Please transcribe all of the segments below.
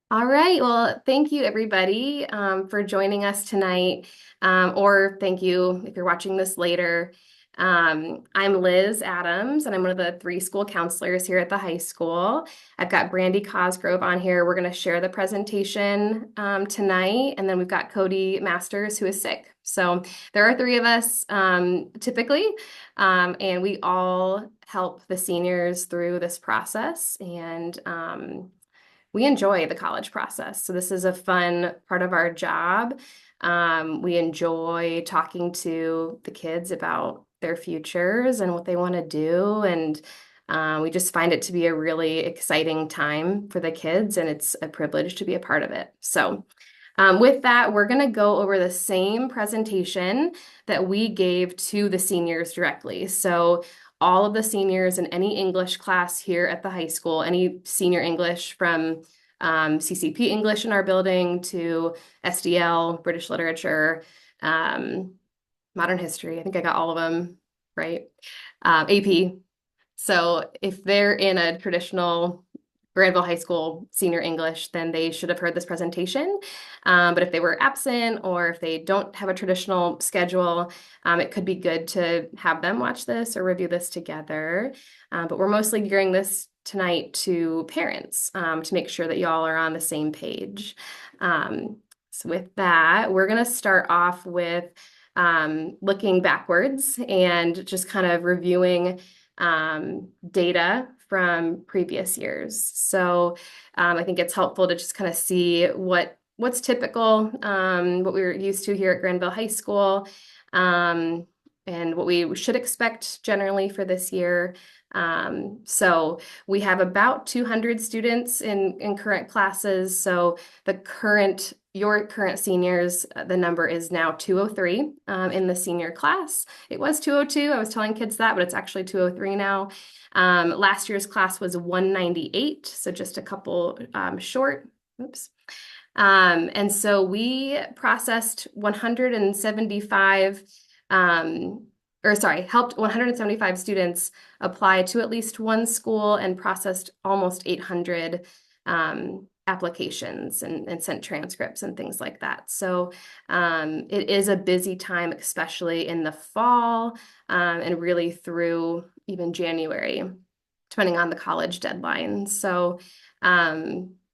All right. Well, thank you everybody for joining us tonight. Or thank you if you're watching this later. I'm Liz Adams, and I'm one of the three school counselors here at the high school. I've got Brandy Cosgrove on here. We're going to share the presentation tonight, and then we've got Cody Masters, who is sick. So there are three of us typically, and we all help the seniors through this process. And we enjoy the college process. So this is a fun part of our job. We enjoy talking to the kids about their futures and what they want to do. And we just find it to be a really exciting time for the kids, and it's a privilege to be a part of it. So with that, we're going to go over the same presentation that we gave to the seniors directly. So all of the seniors in any English class here at the high school, any senior English from CCP English in our building to SDL, British Literature, um, Modern History. I think I got all of them right. AP. So if they're in a traditional Granville High School senior English, then they should have heard this presentation. But if they were absent or if they don't have a traditional schedule, it could be good to have them watch this or review this together. But we're mostly gearing this tonight to parents to make sure that y'all are on the same page. So with that, we're going to start off with looking backwards and just kind of reviewing data from previous years. So I think it's helpful to just kind of see what's typical, what we were used to here at Granville High School, um, and what we should expect generally for this year. So we have about 200 students in current classes. So your current seniors, the number is now 203 in the senior class. It was 202. I was telling kids that, but it's actually 203 now. Last year's class was 198, so just a couple short. Oops. And so we processed 175, helped 175 students apply to at least one school and processed almost 800 applications and sent transcripts and things like that. So it is a busy time, especially in the fall and really through even January, depending on the college deadline. So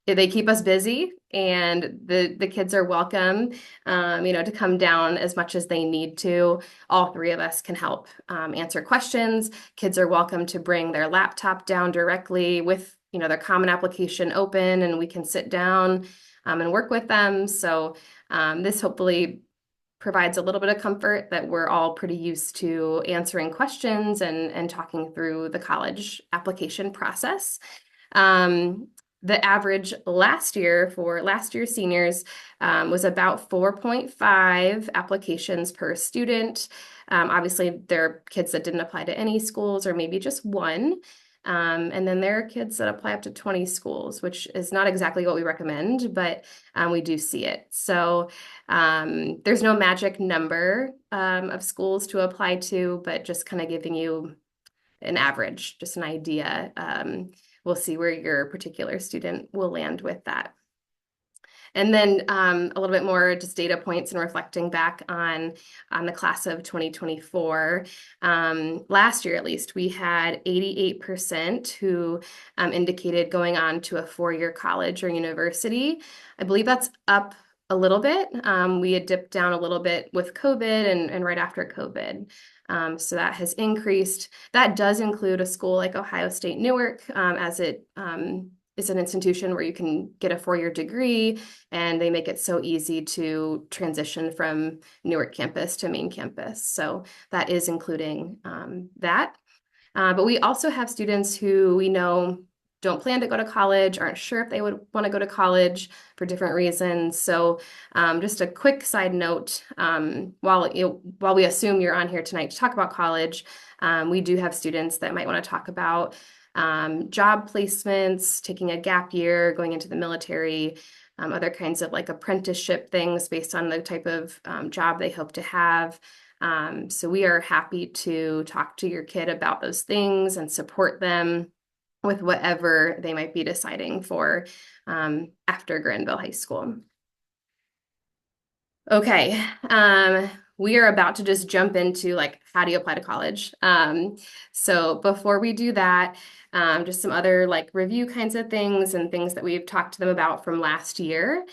they keep us busy, and the kids are welcome, to come down as much as they need to. All three of us can help answer questions. Kids are welcome to bring their laptop down directly with, their Common Application open, and we can sit down and work with them. So this hopefully provides a little bit of comfort that we're all pretty used to answering questions and talking through the college application process. The average last year for last year's seniors was about 4.5 applications per student. Obviously, there are kids that didn't apply to any schools or maybe just one. And then there are kids that apply up to 20 schools, which is not exactly what we recommend, but we do see it. So there's no magic number of schools to apply to, but just kind of giving you an average, just an idea. We'll see where your particular student will land with that. And then a little bit more just data points and reflecting back on the class of 2024. Last year, at least, we had 88% who indicated going on to a four-year college or university. I believe that's up a little bit. We had dipped down a little bit with COVID and right after COVID. So that has increased. That does include a school like Ohio State Newark, as it is an institution where you can get a four-year degree, and they make it so easy to transition from Newark campus to main campus. So that is including that. But we also have students who we know don't plan to go to college, aren't sure if they would want to go to college for different reasons. So just a quick side note, while we assume you're on here tonight to talk about college, we do have students that might want to talk about job placements, taking a gap year, going into the military, other kinds of like apprenticeship things based on the type of job they hope to have. So we are happy to talk to your kid about those things and support them with whatever they might be deciding for after Granville High School. Okay, we are about to just jump into like how do you apply to college. So before we do that, just some other like review kinds of things and things that we've talked to them about from last year.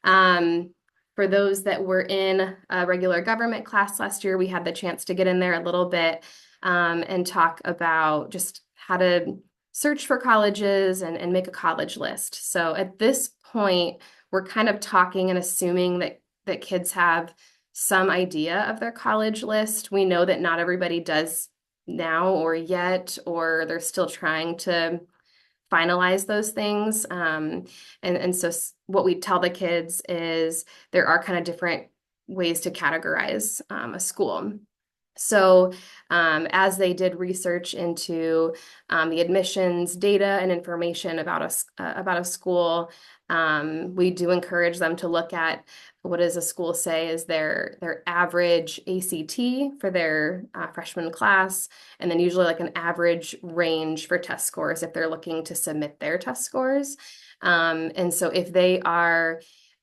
Um, for those that were in a regular government class last year, we had the chance to get in there a little bit and talk about just how to search for colleges and make a college list. So at this point, we're kind of talking and assuming that kids have some idea of their college list. We know that not everybody does now or yet, or they're still trying to finalize those things. And so what we tell the kids is there are kind of different ways to categorize a school. So as they did research into the admissions data and information about a school, we do encourage them to look at what does a school say is their average ACT for their freshman class, and then usually like an average range for test scores if they're looking to submit their test scores. And so if they are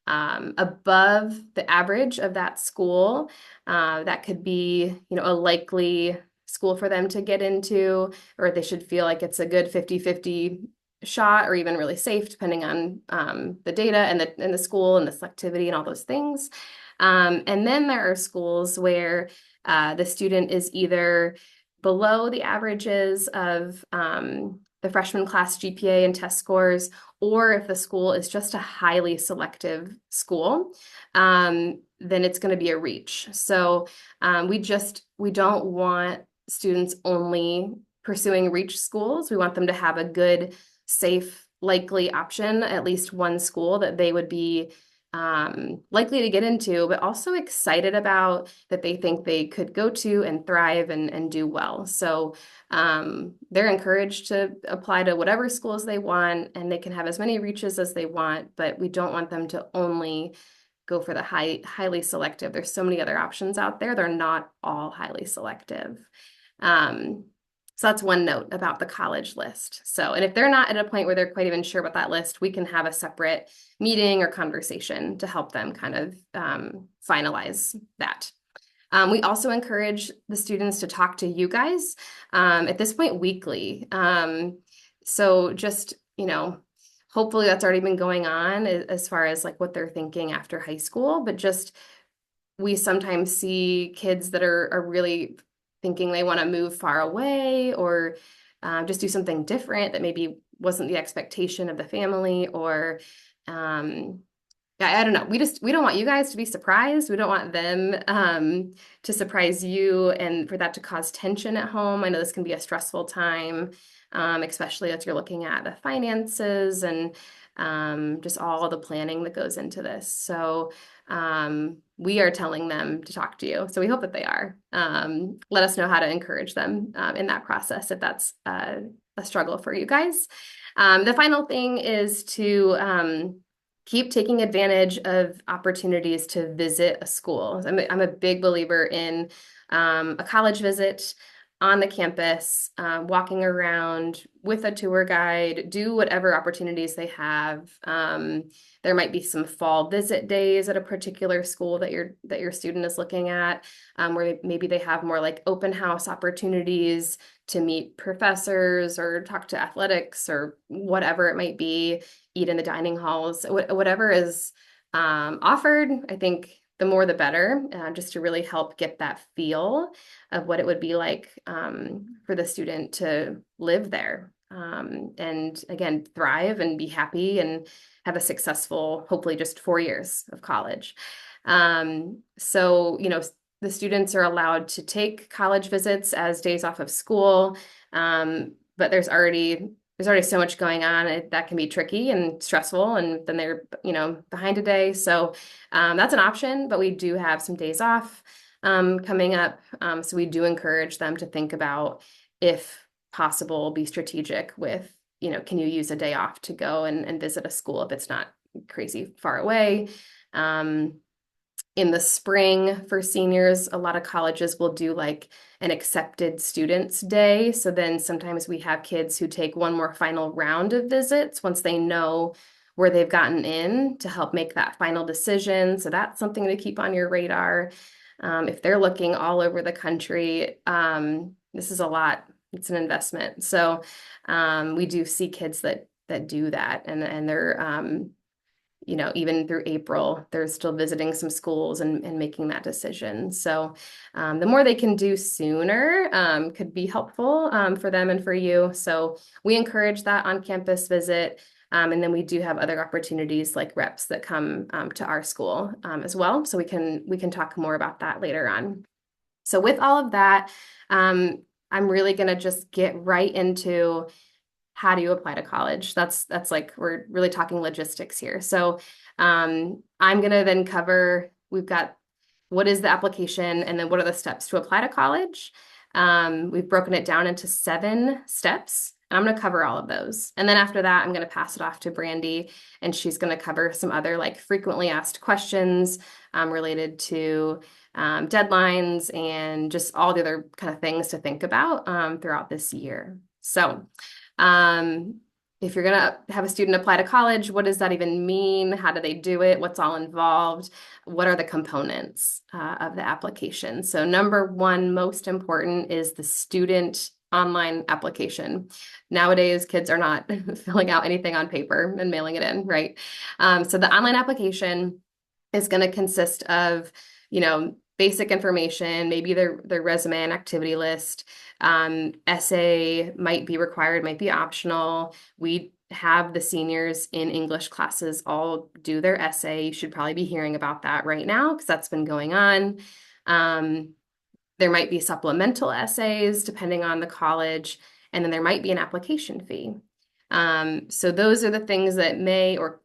above the average of that school, that could be, a likely school for them to get into, or they should feel like it's a good 50-50 shot or even really safe depending on the data and the school and the selectivity and all those things. And then there are schools where the student is either below the averages of the freshman class GPA and test scores, or if the school is just a highly selective school, then it's going to be a reach. So we don't want students only pursuing reach schools. We want them to have a good, safe, likely option, at least one school that they would be likely to get into, but also excited about, that they think they could go to and thrive and do well. So they're encouraged to apply to whatever schools they want, and they can have as many reaches as they want, but we don't want them to only go for the highly selective. There's so many other options out there. They're not all highly selective. So that's one note about the college list. So, and if they're not at a point where they're quite even sure about that list, we can have a separate meeting or conversation to help them kind of finalize that. We also encourage the students to talk to you guys at this point weekly. So just, hopefully that's already been going on as far as like what they're thinking after high school, but just we sometimes see kids that are really thinking they want to move far away or just do something different that maybe wasn't the expectation of the family, or I don't know. We don't want you guys to be surprised. We don't want them to surprise you and for that to cause tension at home. I know this can be a stressful time, especially as you're looking at the finances and just all the planning that goes into this. So we are telling them to talk to you. So we hope that they are. Let us know how to encourage them in that process if that's a struggle for you guys. The final thing is to keep taking advantage of opportunities to visit a school. I'm a big believer in a college visit on the campus, walking around with a tour guide, do whatever opportunities they have. There might be some fall visit days at a particular school that your student is looking at, where maybe they have more like open house opportunities to meet professors or talk to athletics or whatever it might be, eat in the dining halls, whatever is offered. I think the more the better, just to really help get that feel of what it would be like for the student to live there. And again, thrive and be happy and have a successful, hopefully just 4 years of college. So, the students are allowed to take college visits as days off of school, but there's already so much going on that can be tricky and stressful, and then they're behind a day. So that's an option, but we do have some days off coming up. So we do encourage them to think about, if possible, be strategic with, can you use a day off to go and visit a school if it's not crazy far away. In the spring for seniors, a lot of colleges will do like an accepted students day. So then sometimes we have kids who take one more final round of visits once they know where they've gotten in to help make that final decision. So that's something to keep on your radar. If they're looking all over the country, this is a lot. It's an investment. So we do see kids that do that, and they're even through April, they're still visiting some schools and making that decision. So the more they can do sooner could be helpful for them and for you. So we encourage that on-campus visit. And then we do have other opportunities like reps that come to our school as well. So we can talk more about that later on. So with all of that, I'm really going to just get right into how do you apply to college? That's like, we're really talking logistics here. So I'm going to then cover, we've got what is the application and then what are the steps to apply to college. We've broken it down into 7 steps. And I'm going to cover all of those. And then after that, I'm going to pass it off to Brandy, and she's going to cover some other like frequently asked questions related to deadlines and just all the other kind of things to think about throughout this year. So if you're going to have a student apply to college, what does that even mean? How do they do it? What's all involved? What are the components of the application? So number one, most important, is the student online application. Nowadays, kids are not filling out anything on paper and mailing it in, right? So the online application is going to consist of, basic information, maybe their resume and activity list. Essay might be required, might be optional. We have the seniors in English classes all do their essay. You should probably be hearing about that right now because that's been going on. There might be supplemental essays depending on the college, and then there might be an application fee. So those are the things that may or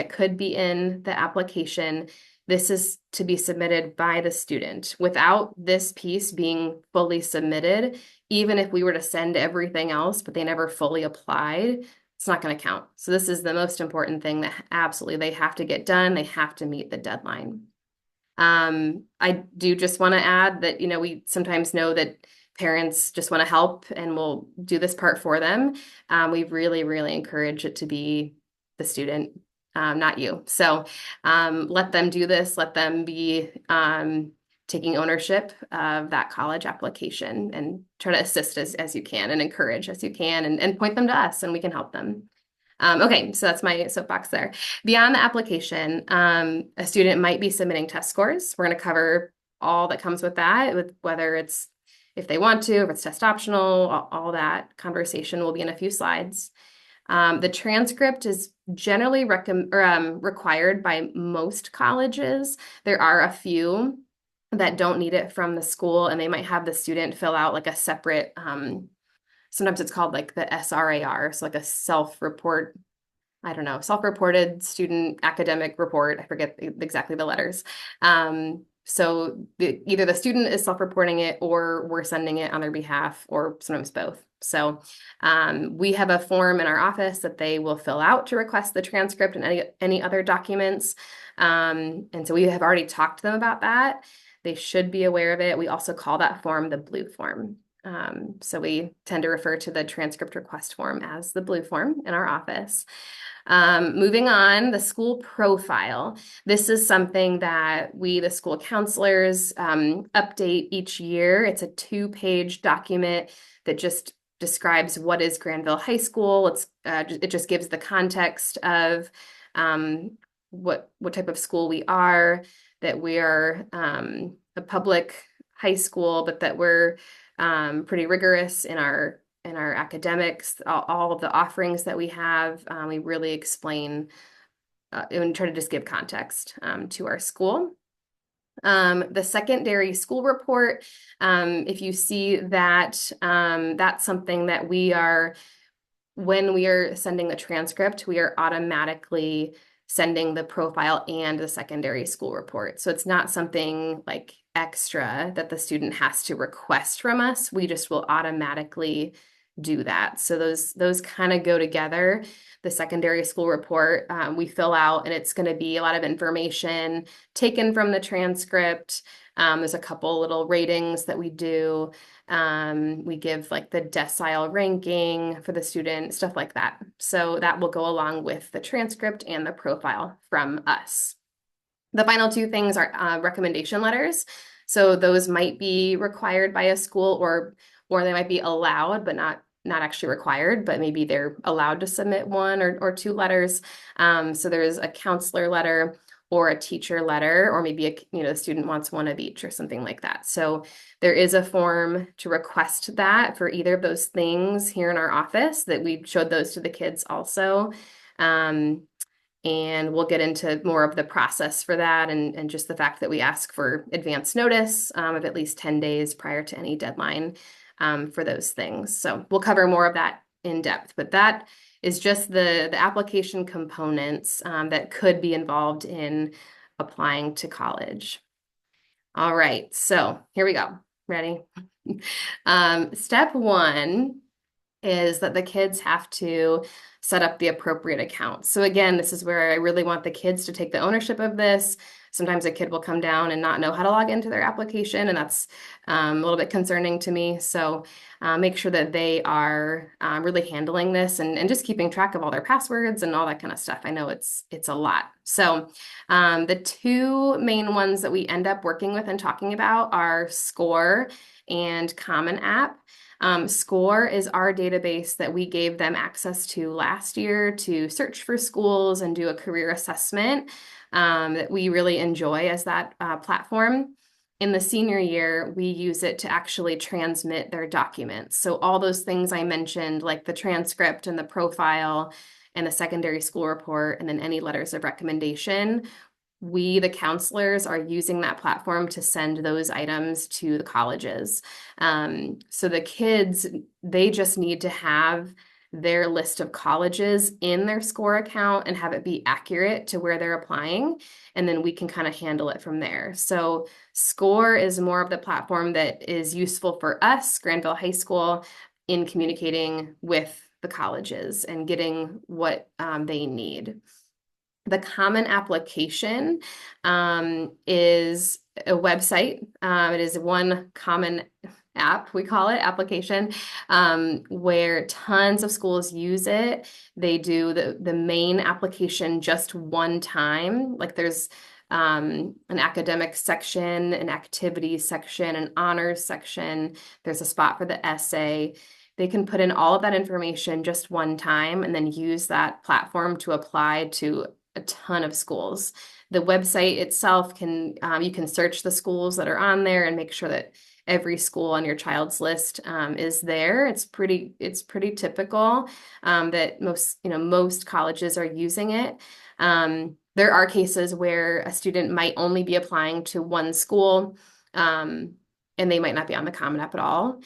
could be in the application. This is to be submitted by the student. Without this piece being fully submitted, even if we were to send everything else, but they never fully applied, it's not going to count. So this is the most important thing that absolutely they have to get done. They have to meet the deadline. I do just want to add that, we sometimes know that parents just want to help and we'll do this part for them. We really, really encourage it to be the student, not you. So let them do this. Let them be taking ownership of that college application, and try to assist as you can and encourage as you can, and point them to us and we can help them. Okay, so that's my soapbox there. Beyond the application, a student might be submitting test scores. We're going to cover all that comes with that, with whether it's if they want to, if it's test optional, all that conversation will be in a few slides. The transcript is generally required by most colleges. There are a few that don't need it from the school, and they might have the student fill out like a separate, sometimes it's called like the SRAR, so like a self-reported student academic report. I forget exactly the letters. So either the student is self-reporting it or we're sending it on their behalf, or sometimes both. So we have a form in our office that they will fill out to request the transcript and any other documents. And so we have already talked to them about that. They should be aware of it. We also call that form the blue form. So we tend to refer to the transcript request form as the blue form in our office. Moving on, the school profile. This is something that we, the school counselors, update each year. It's a 2-page document that just describes what is Granville High School. It just gives the context of what type of school we are, that we are a public high school, but that we're pretty rigorous in our academics, all of the offerings that we have. We really explain and try to just give context to our school. The secondary school report, if you see that, that's something that when we are sending the transcript, we are automatically sending the profile and the secondary school report. So it's not something like extra that the student has to request from us. We just will automatically do that. So those kind of go together. The secondary school report we fill out, and it's going to be a lot of information taken from the transcript, There's a couple little ratings that we do. We give like the decile ranking for the student, stuff like that. So that will go along with the transcript and the profile from us. The final two things are recommendation letters. So those might be required by a school, or they might be allowed, but not actually required, but maybe they're allowed to submit one or two letters. So there's a counselor letter or a teacher letter, or maybe the student wants one of each or something like that. So there is a form to request that for either of those things here in our office that we showed those to the kids also. And we'll get into more of the process for that and just the fact that we ask for advance notice of at least 10 days prior to any deadline for those things. So we'll cover more of that in depth, but that is just the application components that could be involved in applying to college. All right, so here we go. Ready? Step one is that the kids have to set up the appropriate account. So again, this is where I really want the kids to take the ownership of this. Sometimes a kid will come down and not know how to log into their application, and that's a little bit concerning to me. So make sure that they are really handling this and just keeping track of all their passwords and all that kind of stuff. I know it's a lot. So the two main ones that we end up working with and talking about are SCORE and Common App. SCORE is our database that we gave them access to last year to search for schools and do a career assessment that we really enjoy as that platform. In the senior year, we use it to actually transmit their documents. So all those things I mentioned, like the transcript and the profile and the secondary school report, and then any letters of recommendation, we, the counselors, are using that platform to send those items to the colleges. So the kids, they just need to have their list of colleges in their SCORE account and have it be accurate to where they're applying. And then we can kind of handle it from there. So SCORE is more of the platform that is useful for us, Granville High School, in communicating with the colleges and getting what they need. The Common Application is a website. It is one common app, we call it, application, where tons of schools use it. They do the main application just one time. Like there's an academic section, an activities section, an honors section. There's a spot for the essay. They can put in all of that information just one time and then use that platform to apply to a ton of schools. The website itself can, you can search the schools that are on there and make sure that every school on your child's list is there. It's pretty typical that most colleges are using it. There are cases where a student might only be applying to one school and they might not be on the Common App at all.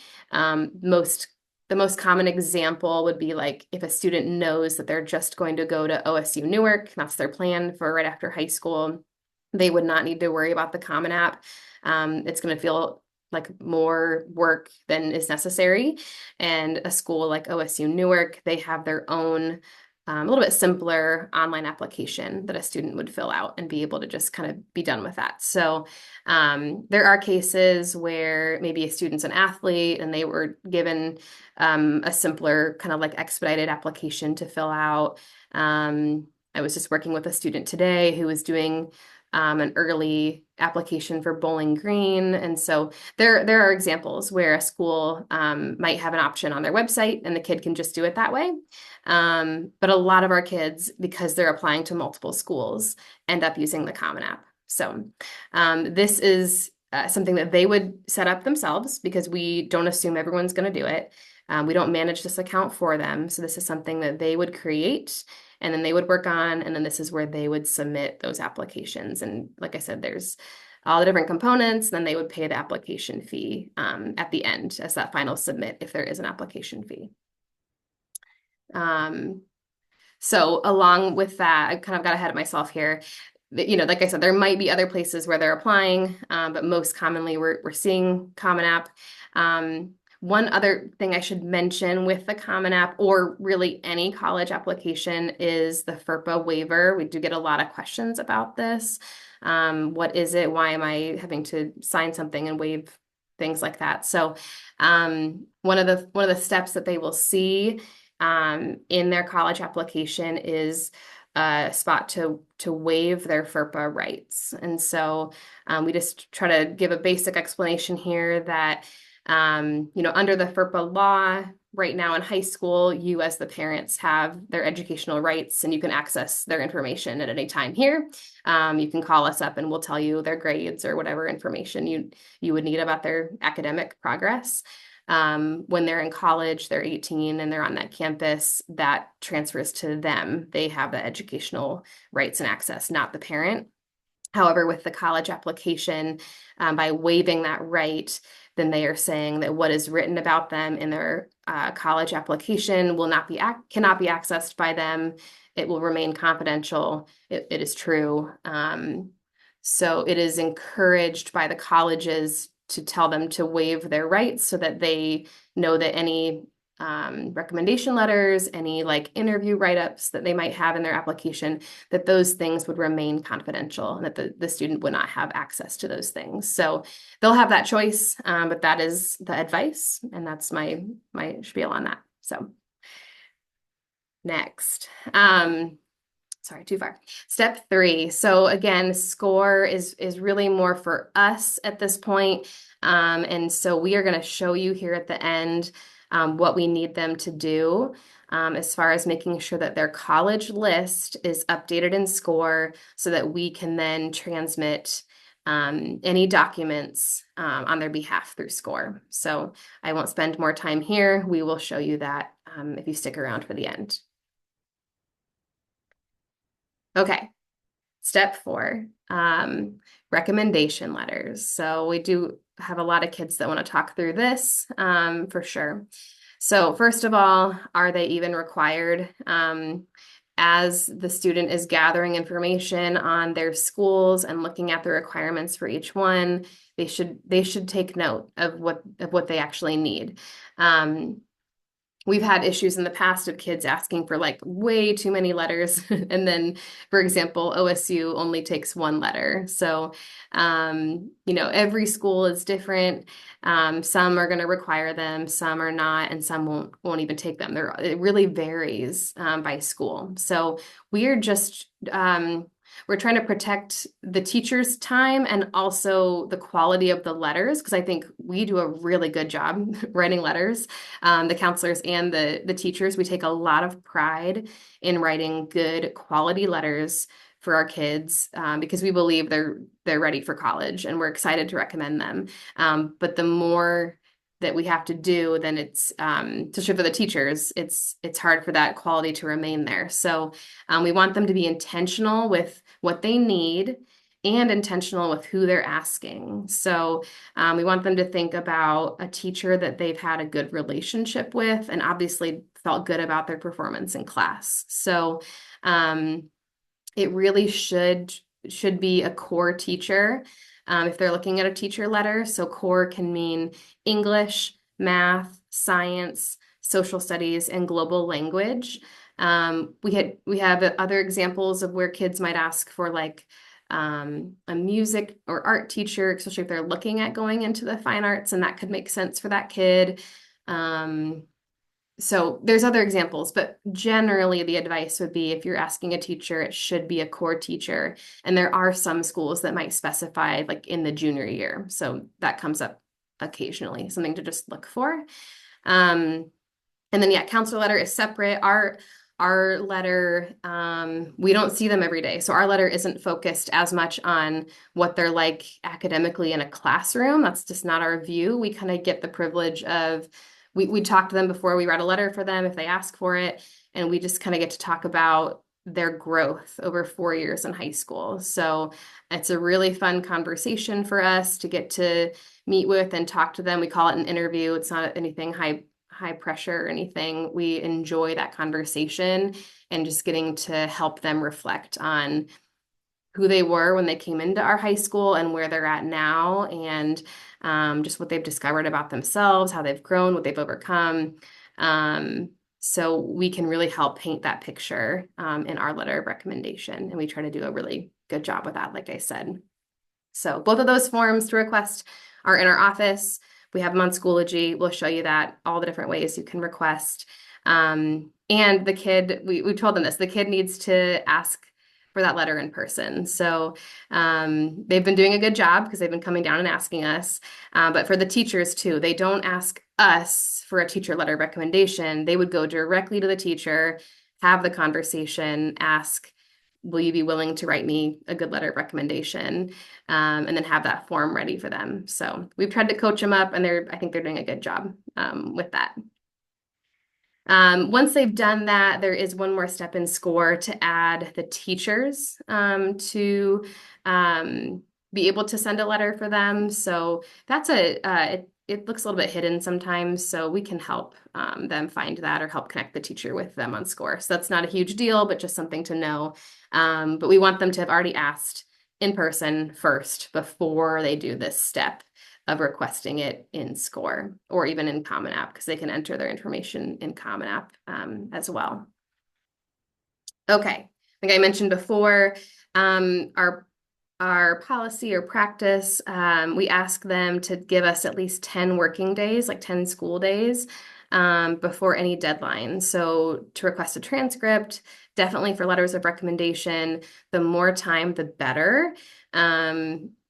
The most common example would be like if a student knows that they're just going to go to OSU Newark, that's their plan for right after high school, they would not need to worry about the Common App. It's going to feel like more work than is necessary. And a school like OSU Newark, they have their own a little bit simpler online application that a student would fill out and be able to just kind of be done with that. So there are cases where maybe a student's an athlete and they were given a simpler kind of like expedited application to fill out. I was just working with a student today who was doing an early application for Bowling Green. And so there are examples where a school might have an option on their website and the kid can just do it that way. But a lot of our kids, because they're applying to multiple schools, end up using the Common App. So this is something that they would set up themselves because we don't assume everyone's going to do it. We don't manage this account for them. So this is something that they would create and then they would work on, and then this is where they would submit those applications. And like I said, there's all the different components, then they would pay the application fee at the end as that final submit if there is an application fee. So along with that, I kind of got ahead of myself here. Like I said, there might be other places where they're applying, but most commonly we're seeing Common App. One other thing I should mention with the Common App, or really any college application, is the FERPA waiver. We do get a lot of questions about this. What is it? Why am I having to sign something and waive things like that? So one of the steps that they will see in their college application is a spot to waive their FERPA rights. And so we just try to give a basic explanation here that under the FERPA law, right now in high school, you as the parents have their educational rights and you can access their information at any time here. You can call us up and we'll tell you their grades or whatever information you would need about their academic progress. When they're in college, they're 18 and they're on that campus, that transfers to them. They have the educational rights and access, not the parent. However, with the college application, by waiving that right, then they are saying that what is written about them in their college application cannot be accessed by them. It will remain confidential. It is true. So it is encouraged by the colleges to tell them to waive their rights so that they know that any recommendation letters, any like interview write-ups that they might have in their application, that those things would remain confidential and that the student would not have access to those things. So they'll have that choice, but that is the advice, and that's my spiel on that. So next. Sorry, too far. Step 3. So again, SCORE is really more for us at this point. And so we are going to show you here at the end what we need them to do as far as making sure that their college list is updated in SCORE so that we can then transmit any documents on their behalf through SCORE. So I won't spend more time here. We will show you that if you stick around for the end. Okay, step 4, recommendation letters. So we do have a lot of kids that want to talk through this for sure. So first of all, are they even required? As the student is gathering information on their schools and looking at the requirements for each one, they should take note of what they actually need. We've had issues in the past of kids asking for like way too many letters. And then, for example, OSU only takes 1 letter. So, every school is different. Some are going to require them, some are not, and some won't even take them. It really varies by school. So we are just we're trying to protect the teacher's time and also the quality of the letters, because I think we do a really good job writing letters. The counselors and the teachers, we take a lot of pride in writing good quality letters for our kids because we believe they're ready for college and we're excited to recommend them. But the more that we have to do, then it's especially for the teachers, it's hard for that quality to remain there. So we want them to be intentional with what they need and intentional with who they're asking. So we want them to think about a teacher that they've had a good relationship with and obviously felt good about their performance in class. So it really should be a core teacher. If they're looking at a teacher letter, so core can mean English, math, science, social studies, and global language. We have other examples of where kids might ask for like a music or art teacher, especially if they're looking at going into the fine arts, and that could make sense for that kid. So there's other examples, but generally the advice would be if you're asking a teacher, it should be a core teacher. And there are some schools that might specify like in the junior year. So that comes up occasionally, something to just look for. And then counselor letter is separate. Our letter, we don't see them every day. So our letter isn't focused as much on what they're like academically in a classroom. That's just not our view. We kind of get the privilege of we talk to them before we write a letter for them if they ask for it. And we just kind of get to talk about their growth over 4 years in high school. So it's a really fun conversation for us to get to meet with and talk to them. We call it an interview. It's not anything high pressure or anything. We enjoy that conversation and just getting to help them reflect on who they were when they came into our high school and where they're at now, and just what they've discovered about themselves, how they've grown, what they've overcome. So we can really help paint that picture in our letter of recommendation, and we try to do a really good job with that, like I said. So both of those forms to request are in our office. We have them on Schoology. We'll show you that, all the different ways you can request. And the kid, we told them this, the kid needs to ask for that letter in person. So they've been doing a good job because they've been coming down and asking us. But for the teachers too, they don't ask us for a teacher letter recommendation. They would go directly to the teacher, have the conversation, ask, will you be willing to write me a good letter of recommendation? And then have that form ready for them. So we've tried to coach them up, and I think they're doing a good job with that. Once they've done that, there is one more step in SCORE to add the teachers to be able to send a letter for them. So that's it looks a little bit hidden sometimes, so we can help them find that or help connect the teacher with them on SCORE. So that's not a huge deal, but just something to know. But we want them to have already asked in person first before they do this step of requesting it in SCORE or even in Common App, because they can enter their information in Common App as well. Okay, like I mentioned before, our policy or practice, we ask them to give us at least 10 working days, like 10 school days, before any deadline. So to request a transcript, definitely for letters of recommendation, the more time, the better.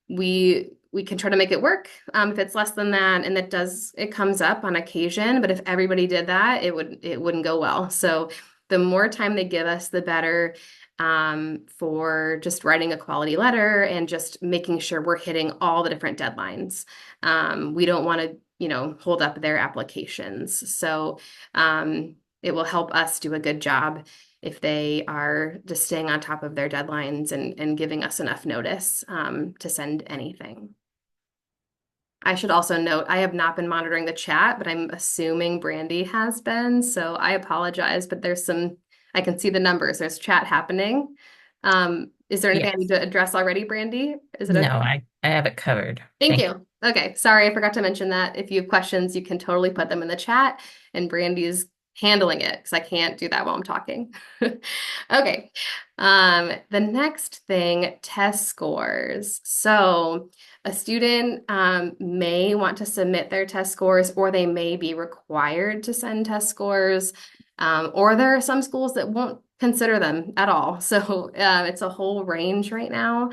We can try to make it work if it's less than that, and it comes up on occasion, but if everybody did that, it wouldn't go well. So the more time they give us, the better for just writing a quality letter and just making sure we're hitting all the different deadlines. We don't want to, hold up their applications. So it will help us do a good job if they are just staying on top of their deadlines and giving us enough notice to send anything. I should also note, I have not been monitoring the chat, but I'm assuming Brandy has been, so I apologize, but I can see the numbers. There's chat happening. Is there anything I need Yes. to address already, Brandy? Is it No, okay? I have it covered. Thank Thank you. you. Okay, sorry, I forgot to mention that. If you have questions, you can totally put them in the chat, and Brandy's handling it because I can't do that while I'm talking. Okay, the next thing, test scores. So a student may want to submit their test scores, or they may be required to send test scores, or there are some schools that won't consider them at all. So it's a whole range right now.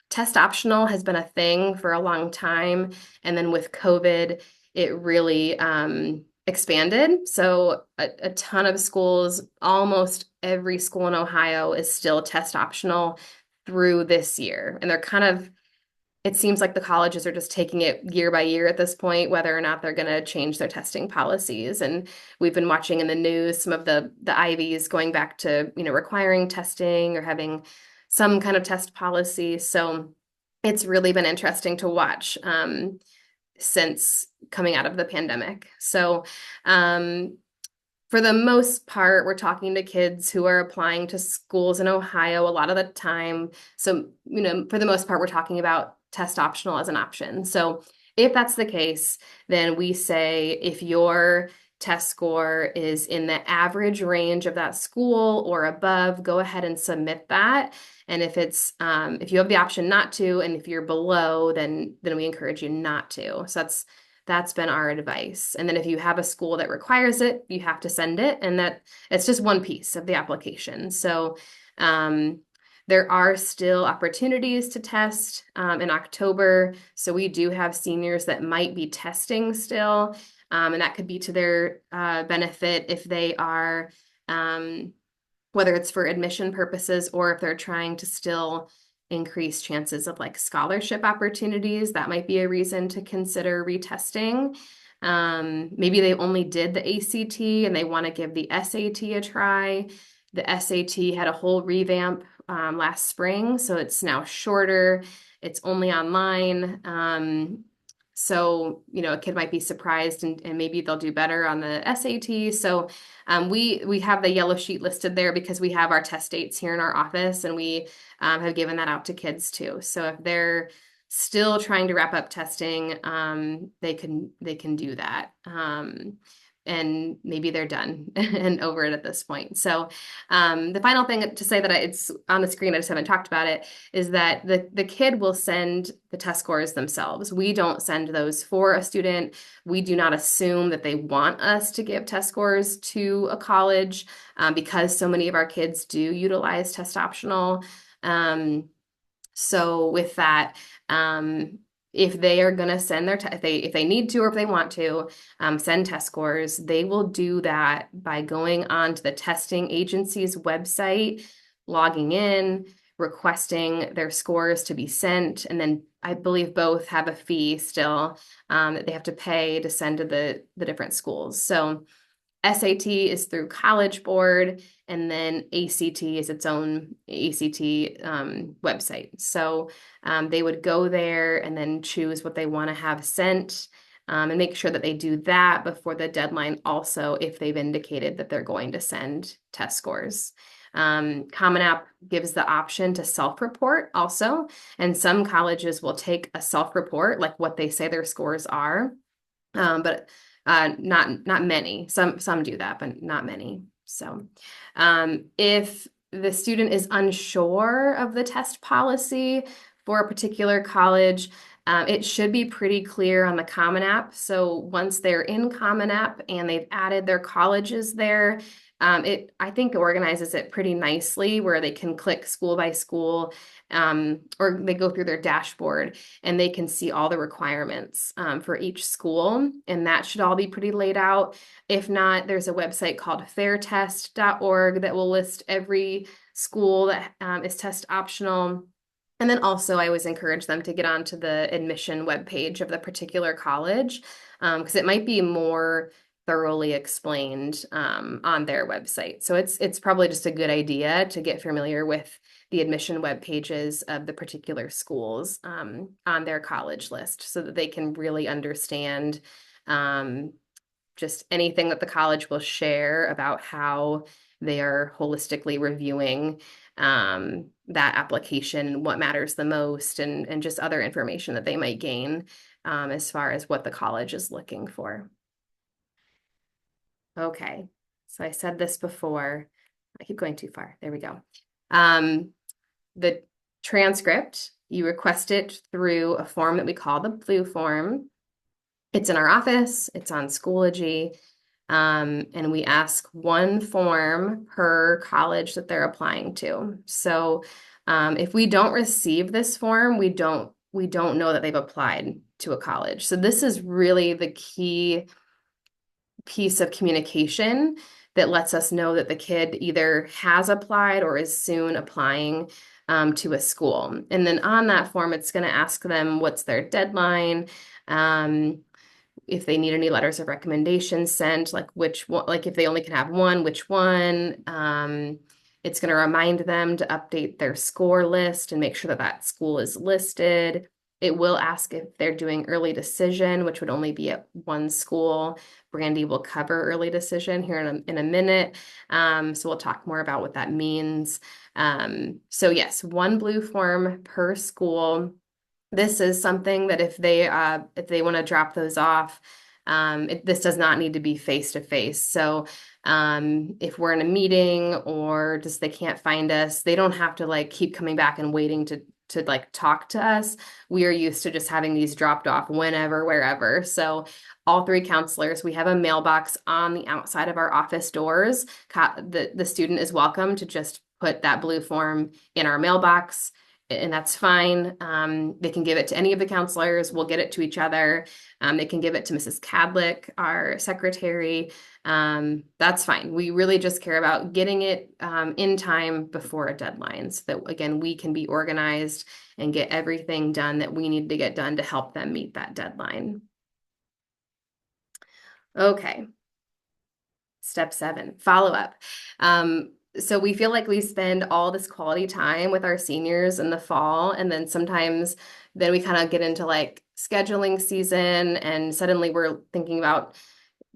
Test optional has been a thing for a long time. And then with COVID, it really expanded. So a ton of schools, almost every school in Ohio is still test optional through this year. And it seems like the colleges are just taking it year by year at this point, whether or not they're going to change their testing policies. And we've been watching in the news some of the Ivies going back to, requiring testing or having some kind of test policy. So it's really been interesting to watch since coming out of the pandemic. So for the most part, we're talking to kids who are applying to schools in Ohio a lot of the time. So, for the most part, we're talking about test optional as an option. So if that's the case, then we say if your test score is in the average range of that school or above, go ahead and submit that. And if you have the option not to, and if you're below, then we encourage you not to. So that's been our advice. And then if you have a school that requires it, you have to send it, and that it's just one piece of the application. So there are still opportunities to test in October. So we do have seniors that might be testing still, and that could be to their benefit if they are, whether it's for admission purposes or if they're trying to still increase chances of like scholarship opportunities. That might be a reason to consider retesting. Maybe they only did the ACT and they want to give the SAT a try. The SAT had a whole revamp last spring, so it's now shorter. It's only online. So, a kid might be surprised and maybe they'll do better on the SAT. So we have the yellow sheet listed there because we have our test dates here in our office, and we have given that out to kids too. So if they're still trying to wrap up testing, they can do that. and maybe they're done and over it at this point. So the final thing to say that it's on the screen, I just haven't talked about it, is that the kid will send the test scores themselves. We don't send those for a student. We do not assume that they want us to give test scores to a college because so many of our kids do utilize test optional. So with that, if they are going to send their if they need to or if they want to send test scores, they will do that by going on to the testing agency's website, logging in, requesting their scores to be sent, and then I believe both have a fee still that they have to pay to send to the different schools. So SAT is through College Board, and then ACT is its own ACT website. So they would go there and then choose what they want to have sent and make sure that they do that before the deadline also if they've indicated that they're going to send test scores. Common App gives the option to self-report also, and some colleges will take a self-report, like what they say their scores are, but not many. Some do that, but not many. So if the student is unsure of the test policy for a particular college, it should be pretty clear on the Common App. So once they're in Common App and they've added their colleges there, I think organizes it pretty nicely where they can click school by school, or they go through their dashboard and they can see all the requirements for each school, and that should all be pretty laid out. If not, there's a website called fairtest.org that will list every school that is test optional. And then also I always encourage them to get onto the admission webpage of the particular college because it might be more thoroughly explained on their website. So it's probably just a good idea to get familiar with the admission web pages of the particular schools on their college list so that they can really understand just anything that the college will share about how they are holistically reviewing that application, what matters the most, and just other information that they might gain as far as what the college is looking for. Okay, so I said this before. I keep going too far. There we go. The transcript, you request it through a form that we call the Blue form. It's in our office, it's on Schoology, and we ask one form per college that they're applying to. So if we don't receive this form, we don't know that they've applied to a college. So this is really the key piece of communication that lets us know that the kid either has applied or is soon applying to a school. And then on that form, it's going to ask them what's their deadline, if they need any letters of recommendation sent, like which one, like if they only can have one, which one. It's going to remind them to update their score list and make sure that that school is listed. It will ask if they're doing early decision, which would only be at one school. Brandy will cover early decision here in a minute. So we'll talk more about what that means. So yes, one Blue form per school. This is something that if they want to drop those off, this does not need to be face to face. So if we're in a meeting or just they can't find us, they don't have to like keep coming back and waiting to like talk to us. We are used to just having these dropped off whenever, wherever. So all three counselors, we have a mailbox on the outside of our office doors. The student is welcome to just put that Blue form in our mailbox, and that's fine. They can give it to any of the counselors. We'll get it to each other. They can give it to Mrs. Cadlick, our secretary. That's fine. We really just care about getting it in time before a deadline so that, again, we can be organized and get everything done that we need to get done to help them meet that deadline. Okay. Step 7, follow up. So we feel like we spend all this quality time with our seniors in the fall, and then sometimes then we kind of get into like scheduling season, and suddenly we're thinking about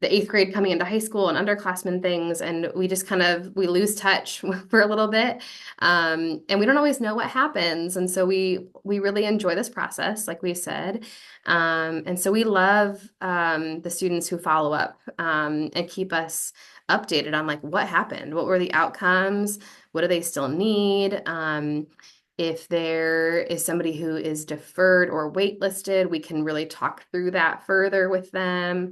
the eighth grade coming into high school and underclassmen things, and we just we lose touch for a little bit, and we don't always know what happens, and so we really enjoy this process, like we said, and so we love the students who follow up and keep us updated on like what happened, what were the outcomes, what do they still need. If there is somebody who is deferred or waitlisted, we can really talk through that further with them.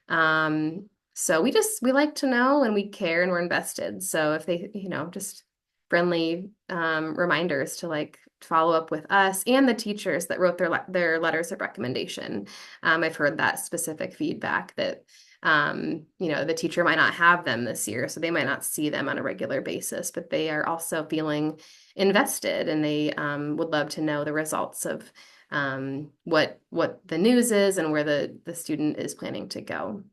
So we like to know and we care and we're invested. So if they, just friendly reminders to like follow up with us and the teachers that wrote their letters of recommendation. I've heard that specific feedback that the teacher might not have them this year, so they might not see them on a regular basis, but they are also feeling invested and they would love to know the results of what the news is and where the student is planning to go.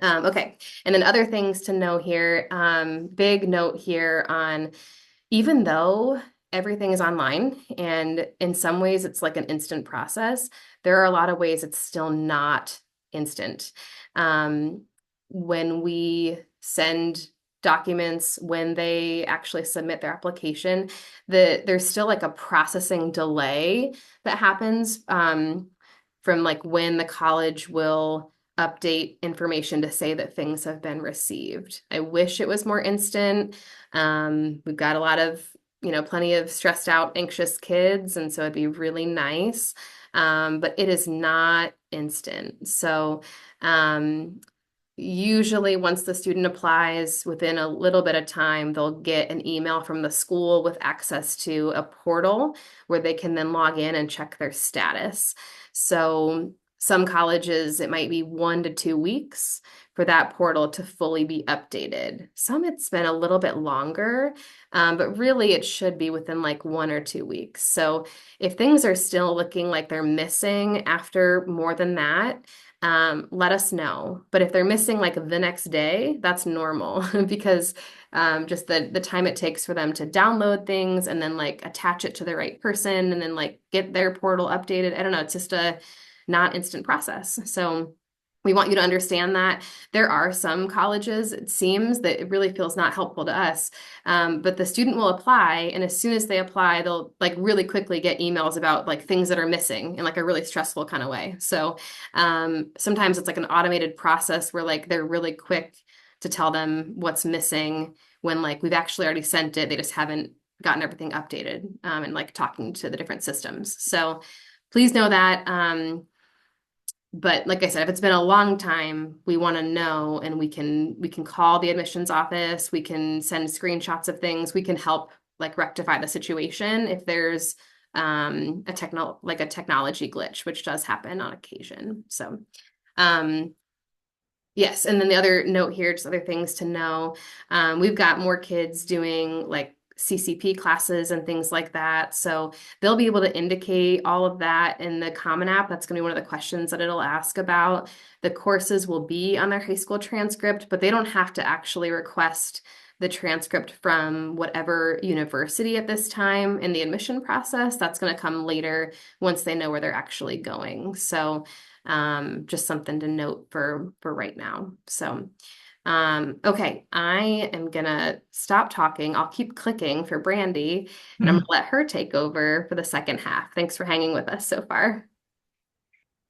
Okay, and then other things to know here, big note here on even though everything is online and in some ways it's like an instant process, there are a lot of ways it's still not instant. When we send documents, when they actually submit their application, there's still like a processing delay that happens from like when the college will update information to say that things have been received. I wish it was more instant. We've got a lot of, plenty of stressed out, anxious kids, and so it'd be really nice. But it is not instant. So usually once the student applies, within a little bit of time, they'll get an email from the school with access to a portal where they can then log in and check their status. So some colleges, it might be 1 to 2 weeks for that portal to fully be updated. Some it's been a little bit longer, but really it should be within like 1 or 2 weeks. So if things are still looking like they're missing after more than that, let us know. But if they're missing like the next day, that's normal because just the time it takes for them to download things and then like attach it to the right person and then like get their portal updated. I don't know, it's just a not instant process. So we want you to understand that there are some colleges, it seems, that it really feels not helpful to us. But the student will apply, and as soon as they apply, they'll like really quickly get emails about like things that are missing in like a really stressful kind of way. So sometimes it's like an automated process where like they're really quick to tell them what's missing when like we've actually already sent it. They just haven't gotten everything updated and like talking to the different systems. So please know that. But like I said, if it's been a long time, we want to know, and we can call the admissions office, we can send screenshots of things, we can help like rectify the situation if there's a technology glitch, which does happen on occasion. So yes, and then the other note here, just other things to know. We've got more kids doing like CCP classes and things like that. So they'll be able to indicate all of that in the Common App. That's going to be one of the questions that it'll ask about. The courses will be on their high school transcript, but they don't have to actually request the transcript from whatever university at this time in the admission process. That's going to come later once they know where they're actually going. So just something to note for right now. So okay, I am gonna stop talking. I'll keep clicking for Brandy, and I'm gonna let her take over for the second half. Thanks for hanging with us so far.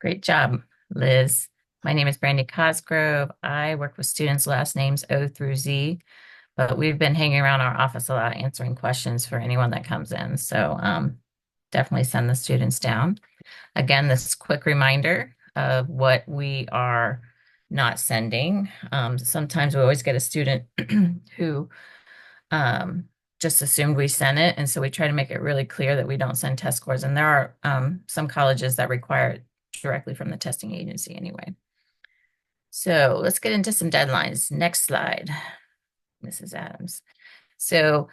Great job, Liz. My name is Brandy Cosgrove. I work with students' last names O through Z, but we've been hanging around our office a lot answering questions for anyone that comes in. So definitely send the students down. Again, this quick reminder of what we are not sending. Sometimes we always get a student who just assumed we sent it. And so we try to make it really clear that we don't send test scores. And there are some colleges that require it directly from the testing agency anyway. So let's get into some deadlines. Next slide, Mrs. Adams. So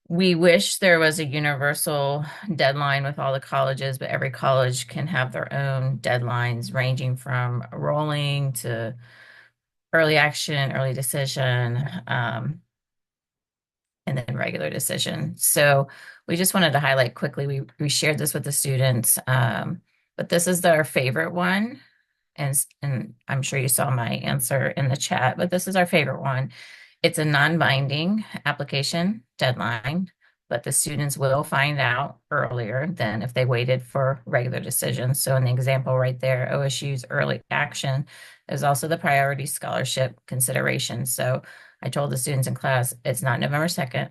we wish there was a universal deadline with all the colleges, but every college can have their own deadlines ranging from rolling to early action, early decision, and then regular decision. So we just wanted to highlight quickly, we shared this with the students, but this is our favorite one. and I'm sure you saw my answer in the chat, but this is our favorite one. It's a non-binding application deadline, but the students will find out earlier than if they waited for regular decisions. So in the example right there, OSU's early action is also the priority scholarship consideration. So I told the students in class, it's not November 2nd,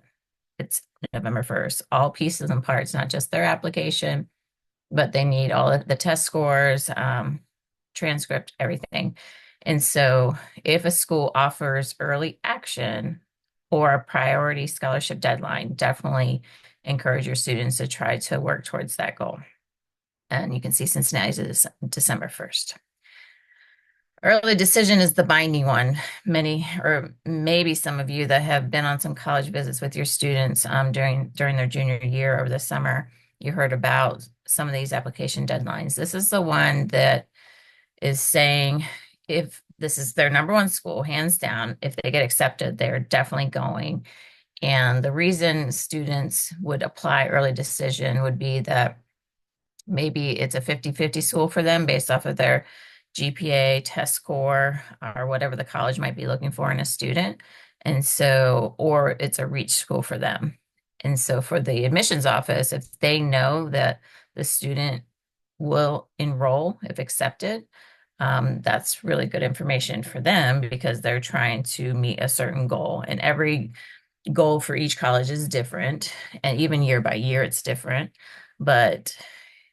it's November 1st. All pieces and parts, not just their application, but they need all of the test scores, transcript, everything. And so if a school offers early action or a priority scholarship deadline, definitely encourage your students to try to work towards that goal. And you can see Cincinnati's is December 1st. Early decision is the binding one. Many, or maybe some of you that have been on some college visits with your students during their junior year over the summer, you heard about some of these application deadlines. This is the one that is saying if this is their number one school, hands down, if they get accepted, they're definitely going. And the reason students would apply early decision would be that maybe it's a 50-50 school for them based off of their GPA, test score, or whatever the college might be looking for in a student. And so, or it's a reach school for them. And so for the admissions office, if they know that the student will enroll if accepted, that's really good information for them because they're trying to meet a certain goal. And every goal for each college is different. And even year by year, it's different. But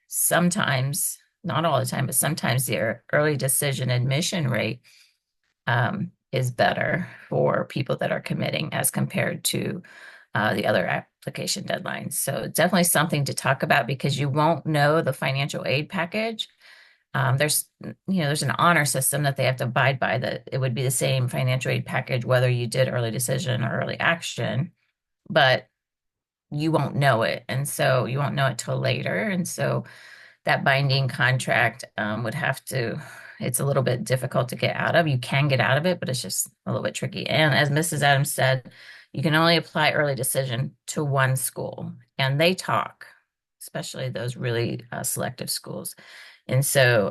sometimes, not all the time, but sometimes the early decision admission rate is better for people that are committing as compared to the other application deadlines. So definitely something to talk about because you won't know the financial aid package. There's an honor system that they have to abide by that it would be the same financial aid package whether you did early decision or early action, but you won't know it. And so you won't know it till later. And so that binding contract would have to, it's a little bit difficult to get out of. You can get out of it, but it's just a little bit tricky. And as Mrs. Adams said, you can only apply early decision to one school, and they talk, especially those really selective schools. And so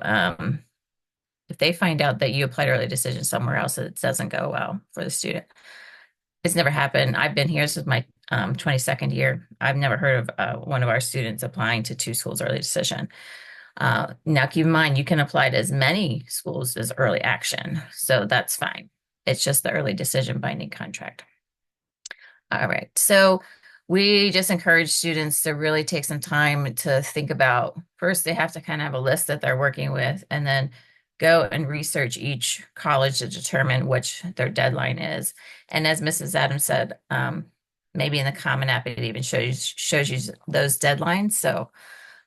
if they find out that you applied early decision somewhere else, it doesn't go well for the student. It's never happened. I've been here. This is my 22nd year. I've never heard of one of our students applying to two schools early decision. Now, keep in mind, you can apply to as many schools as early action, so that's fine. It's just the early decision binding contract. All right, so we just encourage students to really take some time to think about, first, they have to kind of have a list that they're working with, and then go and research each college to determine which their deadline is. And as Mrs. Adams said, maybe in the Common App, it even shows you those deadlines. So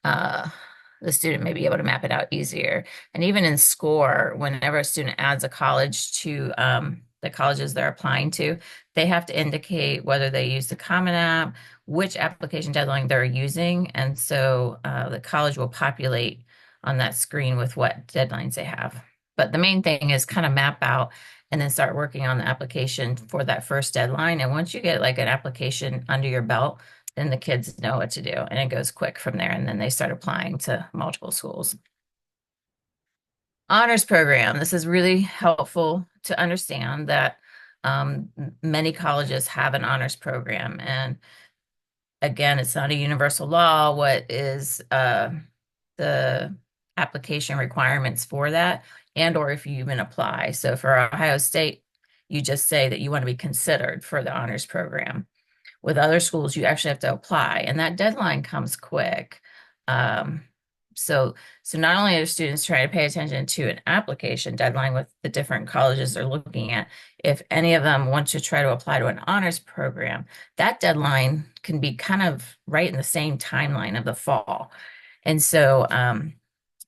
the student may be able to map it out easier. And even in SCORE, whenever a student adds a college to the colleges they're applying to, they have to indicate whether they use the Common App, which application deadline they're using. And so the college will populate on that screen with what deadlines they have. But the main thing is kind of map out and then start working on the application for that first deadline. And once you get like an application under your belt, then the kids know what to do and it goes quick from there. And then they start applying to multiple schools. Honors program. This is really helpful to understand that many colleges have an honors program. And again, it's not a universal law. What is the application requirements for that, and or if you even apply. So for Ohio State, you just say that you want to be considered for the honors program. With other schools, you actually have to apply, and that deadline comes quick. So not only are students trying to pay attention to an application deadline with the different colleges they're looking at, if any of them want to try to apply to an honors program, that deadline can be kind of right in the same timeline of the fall. And so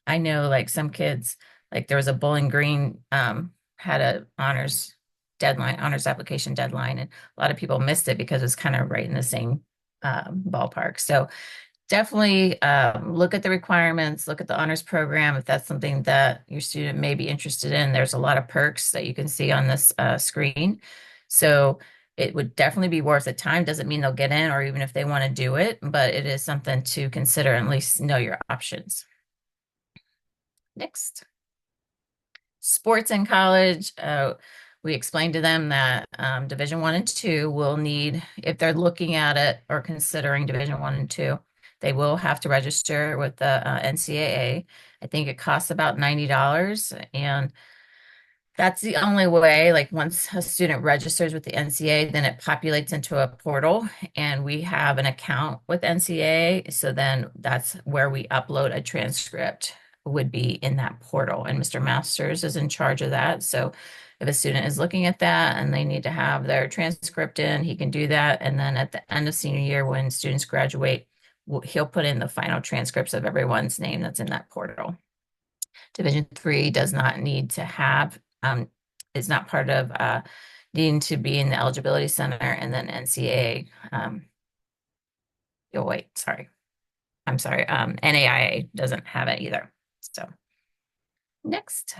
I know like some kids, like there was a Bowling Green had a honors application deadline, and a lot of people missed it because it's kind of right in the same ballpark. So definitely look at the requirements, look at the honors program if that's something that your student may be interested in. There's a lot of perks that you can see on this screen. So it would definitely be worth the time. Doesn't mean they'll get in or even if they want to do it, but it is something to consider and at least know your options. Next. sports in college, we explained to them that Division One and Two will need, if they're looking at it or considering Division One and Two, they will have to register with the NCAA. I think it costs about $90, and that's the only way. Like once a student registers with the NCAA, then it populates into a portal, and we have an account with NCAA. So then that's where we upload a transcript would be in that portal. And Mr. Masters is in charge of that. So if a student is looking at that and they need to have their transcript in, he can do that. And then at the end of senior year, when students graduate, he'll put in the final transcripts of everyone's name that's in that portal. Division three does not need to have, is not part of needing to be in the eligibility center, and then NCAA, oh wait, sorry. I'm sorry, NAIA doesn't have it either. So next.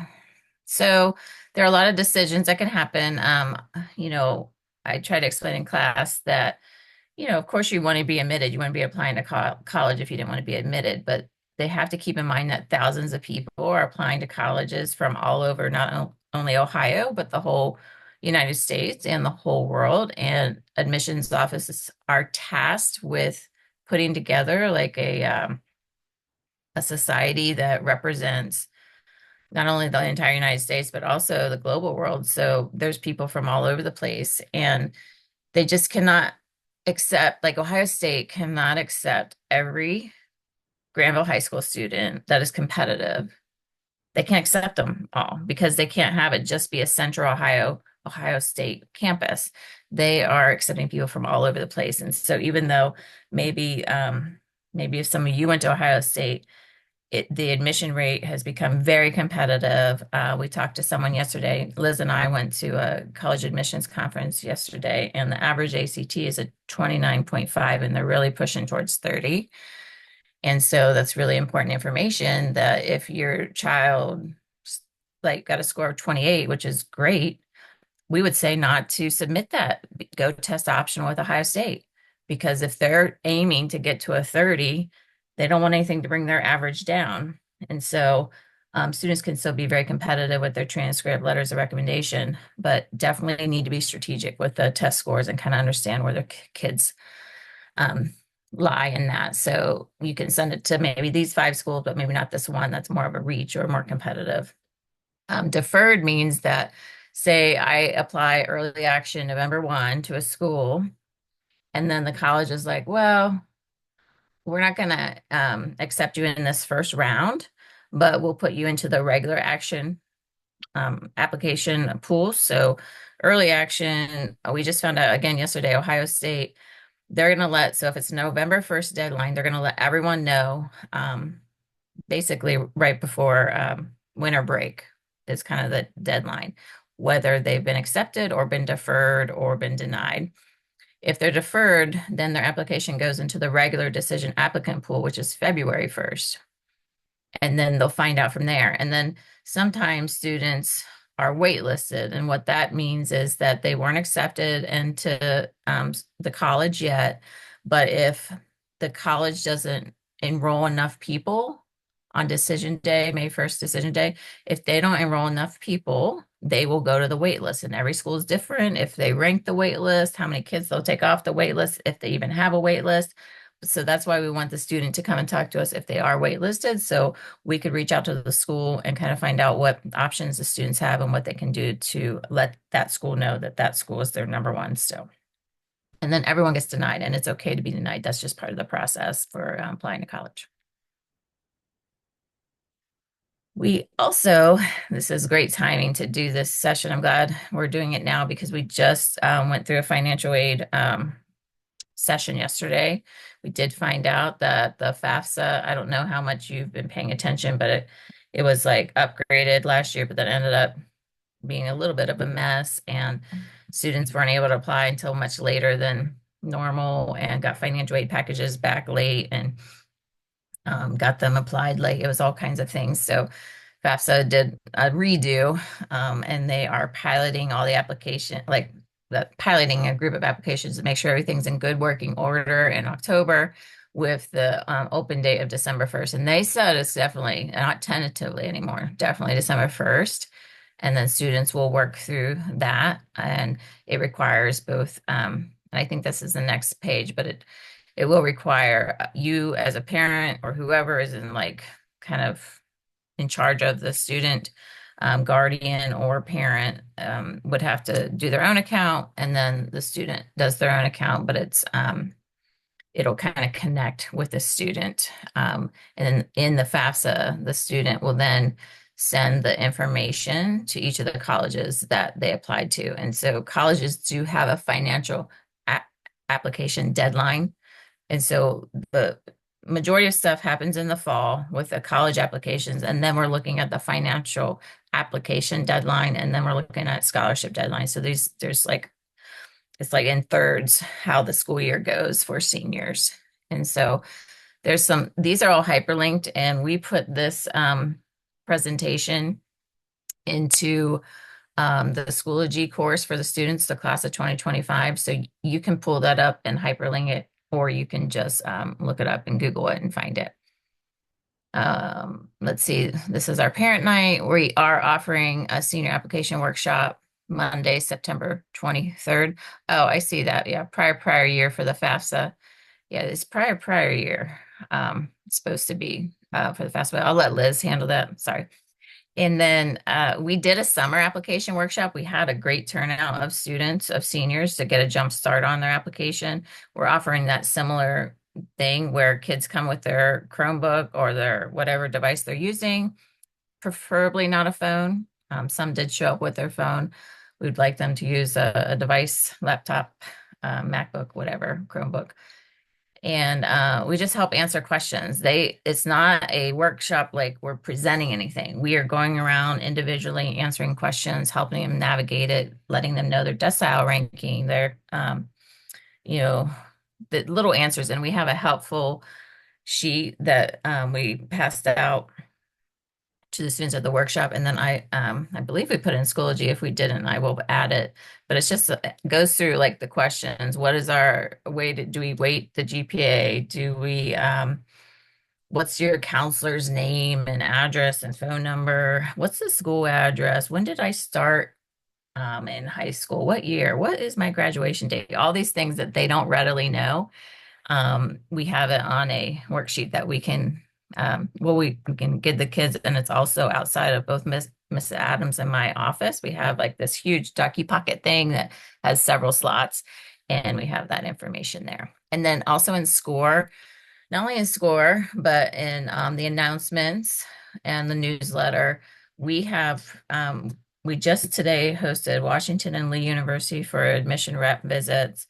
So there are a lot of decisions that can happen. I try to explain in class that, of course you want to be admitted. You want to be applying to college if you didn't want to be admitted, but they have to keep in mind that thousands of people are applying to colleges from all over, not only Ohio, but the whole United States and the whole world. And admissions offices are tasked with putting together like a society that represents not only the entire United States, but also the global world. So there's people from all over the place, and they just cannot accept, like Ohio State cannot accept every Granville High School student that is competitive. They can't accept them all because they can't have it just be a central Ohio State campus. They are accepting people from all over the place. And so even though maybe if some of you went to Ohio State, the admission rate has become very competitive. We talked to someone yesterday. Liz and I went to a college admissions conference yesterday, and the average ACT is a 29.5, and they're really pushing towards 30. And so that's really important information that if your child like got a score of 28, which is great, we would say not to submit that. Go test optional with Ohio State, because if they're aiming to get to a 30, they don't want anything to bring their average down. And so students can still be very competitive with their transcript, letters of recommendation, but definitely need to be strategic with the test scores and kind of understand where their kids lie in that. So you can send it to maybe these 5 schools, but maybe not this one that's more of a reach or more competitive. Deferred means that, say I apply early action November 1 to a school, and then the college is like, well, we're not going to accept you in this first round, but we'll put you into the regular action application pool. So early action, we just found out again yesterday, Ohio State, they're going to so if it's November 1st deadline, they're going to let everyone know basically right before winter break is kind of the deadline, whether they've been accepted or been deferred or been denied. If they're deferred, then their application goes into the regular decision applicant pool, which is February 1st. And then they'll find out from there. And then sometimes students are waitlisted. And what that means is that they weren't accepted into the college yet. But if the college doesn't enroll enough people on decision day, May 1st decision day, if they don't enroll enough people, they will go to the wait list. And every school is different. If they rank the wait list, how many kids they'll take off the wait list, if they even have a wait list. So that's why we want the student to come and talk to us if they are waitlisted. So we could reach out to the school and kind of find out what options the students have and what they can do to let that school know that that school is their number one still. And then everyone gets denied, and it's okay to be denied. That's just part of the process for applying to college. We also, this is great timing to do this session. I'm glad we're doing it now because we just went through a financial aid session yesterday. We did find out that the FAFSA, I don't know how much you've been paying attention, but it was like upgraded last year, but then ended up being a little bit of a mess, and students weren't able to apply until much later than normal and got financial aid packages back late and got them applied late. It was all kinds of things. So FAFSA did a redo, and they are piloting all the application, like piloting a group of applications to make sure everything's in good working order in October with the open date of December 1st. And they said it's definitely not tentatively anymore, definitely December 1st. and then students will work through that. And it requires both, and I think this is the next page, but it will require you as a parent or whoever is in like kind of in charge of the student, guardian or parent, would have to do their own account, and then the student does their own account, but it'll kind of connect with the student. And in the FAFSA, the student will then send the information to each of the colleges that they applied to. And so colleges do have a financial a application deadline. And so the majority of stuff happens in the fall with the college applications. And then we're looking at the financial application deadline. And then we're looking at scholarship deadlines. So there's like, it's like in thirds how the school year goes for seniors. And so these are all hyperlinked, and we put this presentation into the Schoology course for the students, the class of 2025. So you can pull that up and hyperlink it, or you can just look it up and Google it and find it. Let's see, this is our parent night. We are offering a senior application workshop Monday, September 23rd. Oh, I see that. Yeah, prior year for the FAFSA. Yeah, it's prior year. It's supposed to be for the FAFSA. I'll let Liz handle that. Sorry. And then we did a summer application workshop. We had a great turnout of students, of seniors, to get a jump start on their application. We're offering that similar thing where kids come with their Chromebook or their whatever device they're using, preferably not a phone. Some did show up with their phone. We'd like them to use a device, laptop, MacBook, whatever, Chromebook. And we just help answer questions. It's not a workshop like we're presenting anything. We are going around individually answering questions, helping them navigate it, letting them know their decile ranking, their you know, the little answers. And we have a helpful sheet that we passed out to the students at the workshop. And then I believe we put it in Schoology. If we didn't, I will add it. But it's just goes through like the questions. What is our way to, do we weight the GPA? Do we, what's your counselor's name and address and phone number? What's the school address? When did I start in high school? What year? What is my graduation date? All these things that they don't readily know. We have it on a worksheet that we can we can give the kids, and it's also outside of both Miss Adams and my office. We have like this huge Ducky Pocket thing that has several slots, and we have that information there. And then also in SCORE, not only in SCORE, but in the announcements and the newsletter, we have we just today hosted Washington and Lee University for admission rep visits,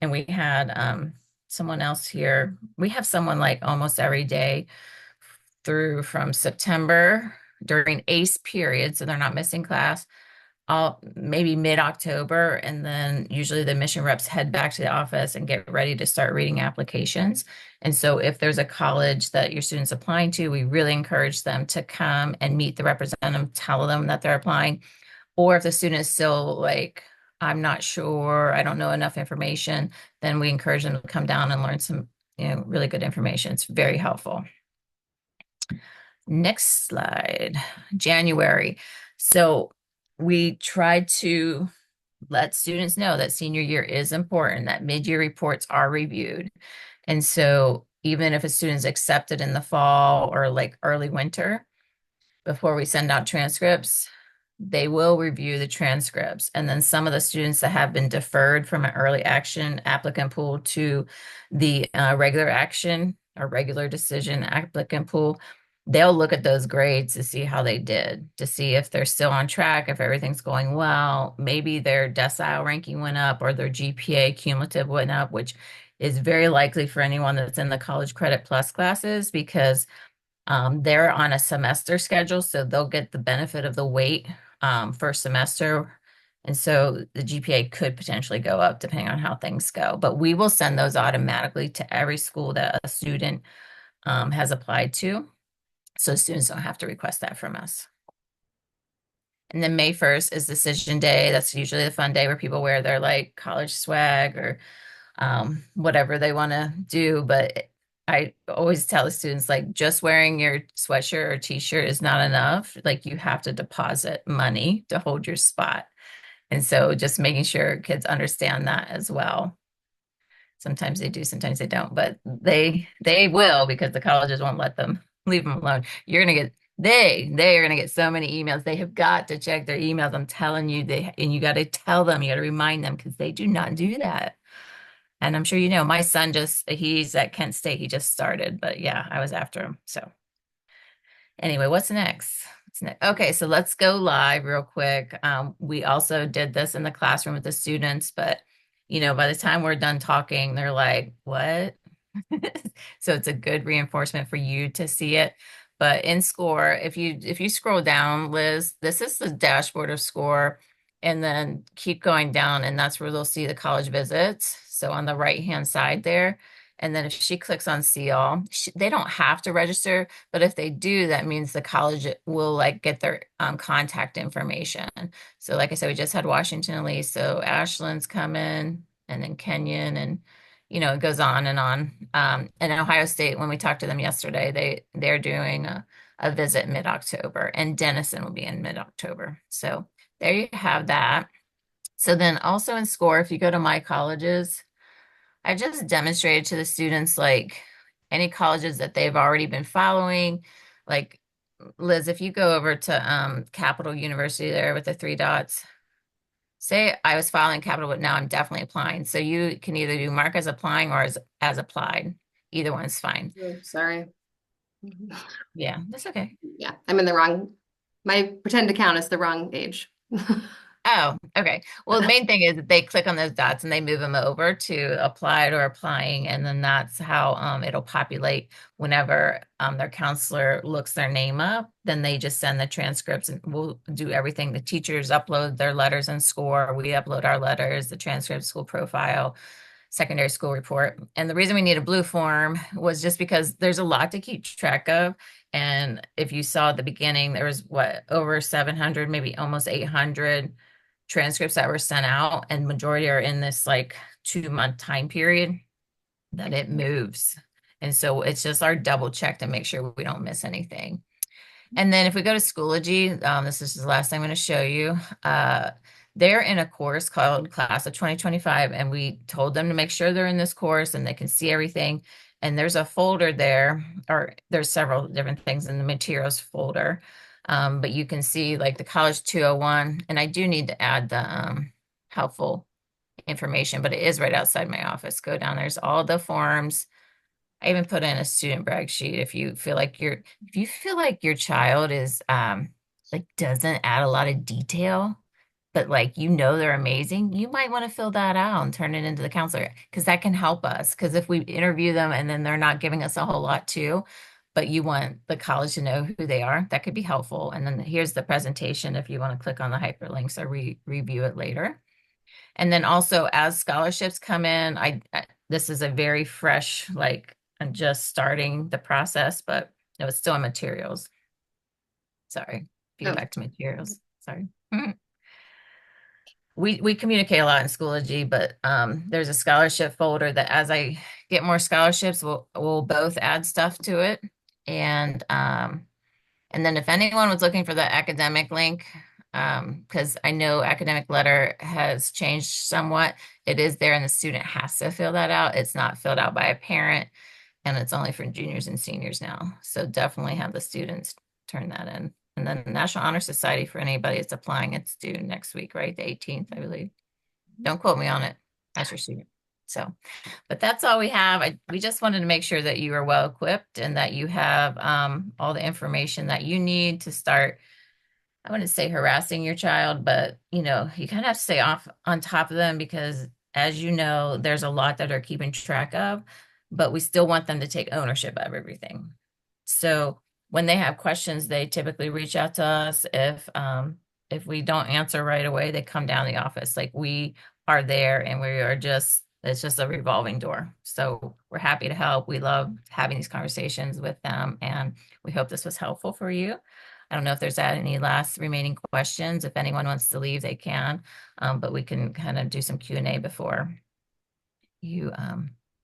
and we had someone else here. We have someone like almost every day through from September during ACE period, so they're not missing class, all maybe mid-October, and then usually the admission reps head back to the office and get ready to start reading applications. And so if there's a college that your student's applying to, we really encourage them to come and meet the representative, tell them that they're applying. Or if the student is still like, I'm not sure, I don't know enough information, then we encourage them to come down and learn some, really good information. It's very helpful. Next slide, January. So we tried to let students know that senior year is important, that mid-year reports are reviewed. And so even if a student's accepted in the fall or like early winter, before we send out transcripts, they will review the transcripts. And then some of the students that have been deferred from an early action applicant pool to the regular action or regular decision applicant pool, they'll look at those grades to see how they did, to see if they're still on track, if everything's going well. Maybe their decile ranking went up or their GPA cumulative went up, which is very likely for anyone that's in the College Credit Plus classes, because they're on a semester schedule, so they'll get the benefit of the weight first semester. And so the GPA could potentially go up depending on how things go. But we will send those automatically to every school that a student has applied to, so students don't have to request that from us. And then May 1st is decision day. That's usually the fun day where people wear their like college swag or whatever they want to do. But I always tell the students, like, just wearing your sweatshirt or t-shirt is not enough. Like, you have to deposit money to hold your spot. And so just making sure kids understand that as well. Sometimes they do, sometimes they don't, but they will, because the colleges won't let them leave them alone. You're gonna get they are gonna get so many emails. They have got to check their emails. I'm telling you, and you got to tell them, you got to remind them, because they do not do that. And I'm sure you know, my son he's at Kent State. He just started, but yeah, I was after him. So anyway, what's next? What's next? Okay, so let's go live real quick. We also did this in the classroom with the students, but by the time we're done talking, they're like, "What?" So it's a good reinforcement for you to see it. But in SCORE, if you scroll down, Liz, this is the dashboard of SCORE, and then keep going down, and that's where they'll see the college visits. So on the right-hand side there. And then if she clicks on see all, they don't have to register, but if they do, that means the college will like get their contact information. So like I said, we just had Washington and Lee, so Ashland's coming, and then Kenyon, and it goes on and on. And Ohio State, when we talked to them yesterday, they're doing a visit mid-October, and Denison will be in mid-October. So there you have that. So then also in SCORE, if you go to My Colleges, I just demonstrated to the students like any colleges that they've already been following. Like, Liz, if you go over to Capital University there with the three dots, say I was following Capital, but now I'm definitely applying. So you can either do mark as applying or as applied. Either one's fine. Oh, sorry. Yeah, that's okay. Yeah, I'm in the wrong. My pretend account is the wrong age. Oh, okay. Well, the main thing is that they click on those dots and they move them over to applied or applying, and then that's how it'll populate whenever their counselor looks their name up. Then they just send the transcripts, and we'll do everything. The teachers upload their letters and SCORE. We upload our letters, the transcript, school profile, secondary school report. And the reason we need a blue form was just because there's a lot to keep track of. And if you saw at the beginning, there was over 700, maybe almost 800 transcripts that were sent out, and majority are in this like 2-month time period that it moves. And so it's just our double check to make sure we don't miss anything. And then if we go to Schoology, this is the last I'm going to show you. They're in a course called Class of 2025, and we told them to make sure they're in this course and they can see everything. And there's a folder there, or there's several different things in the materials folder. But you can see like the College 201, and I do need to add the helpful information, but it is right outside my office. Go down, there's all the forms. I even put in a student brag sheet if you feel like your child is like doesn't add a lot of detail, but like they're amazing, you might want to fill that out and turn it into the counselor, because that can help us. Because if we interview them and then they're not giving us a whole lot too, but you want the college to know who they are, that could be helpful. And then here's the presentation if you want to click on the hyperlinks or review it later. And then also as scholarships come in, this is a very fresh, like I'm just starting the process, but it was still in materials. Sorry, if you go back to materials, sorry. We communicate a lot in Schoology, but there's a scholarship folder that as I get more scholarships, we'll both add stuff to it. And then if anyone was looking for the academic link, because I know academic letter has changed somewhat, it is there and the student has to fill that out. It's not filled out by a parent, and it's only for juniors and seniors now. So definitely have the students turn that in. And then the National Honor Society, for anybody that's applying, it's due next week, right? The 18th, I believe. Don't quote me on it as your student. So, but that's all we have. We just wanted to make sure that you are well equipped and that you have all the information that you need to start. I wouldn't say harassing your child, but you kind of have to stay on top of them, because as you know, there's a lot that they're keeping track of, but we still want them to take ownership of everything. So when they have questions, they typically reach out to us. If we don't answer right away, they come down the office. Like, we are there, and it's just a revolving door. So we're happy to help. We love having these conversations with them, and we hope this was helpful for you. I don't know if there's any last remaining questions. If anyone wants to leave, they can, but we can kind of do some Q&A before you,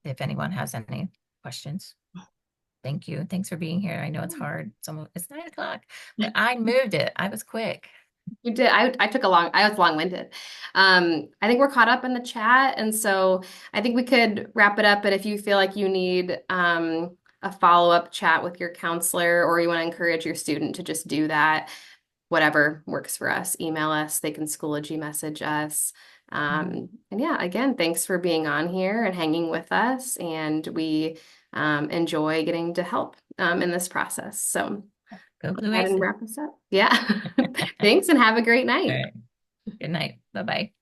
if anyone has any questions. Thank you. Thanks for being here. I know it's hard. It's 9 o'clock, but I moved it. I was quick. You did. I was long-winded. I think we're caught up in the chat, and so I think we could wrap it up. But if you feel like you need a follow-up chat with your counselor, or you want to encourage your student to just do that, whatever works for us, email us. They can Schoology message us. And yeah, again, thanks for being on here and hanging with us. And we enjoy getting to help in this process. So Go go Blue ahead and Aces. wrap us up. Yeah. Thanks and have a great All night. right. Good night. Bye-bye.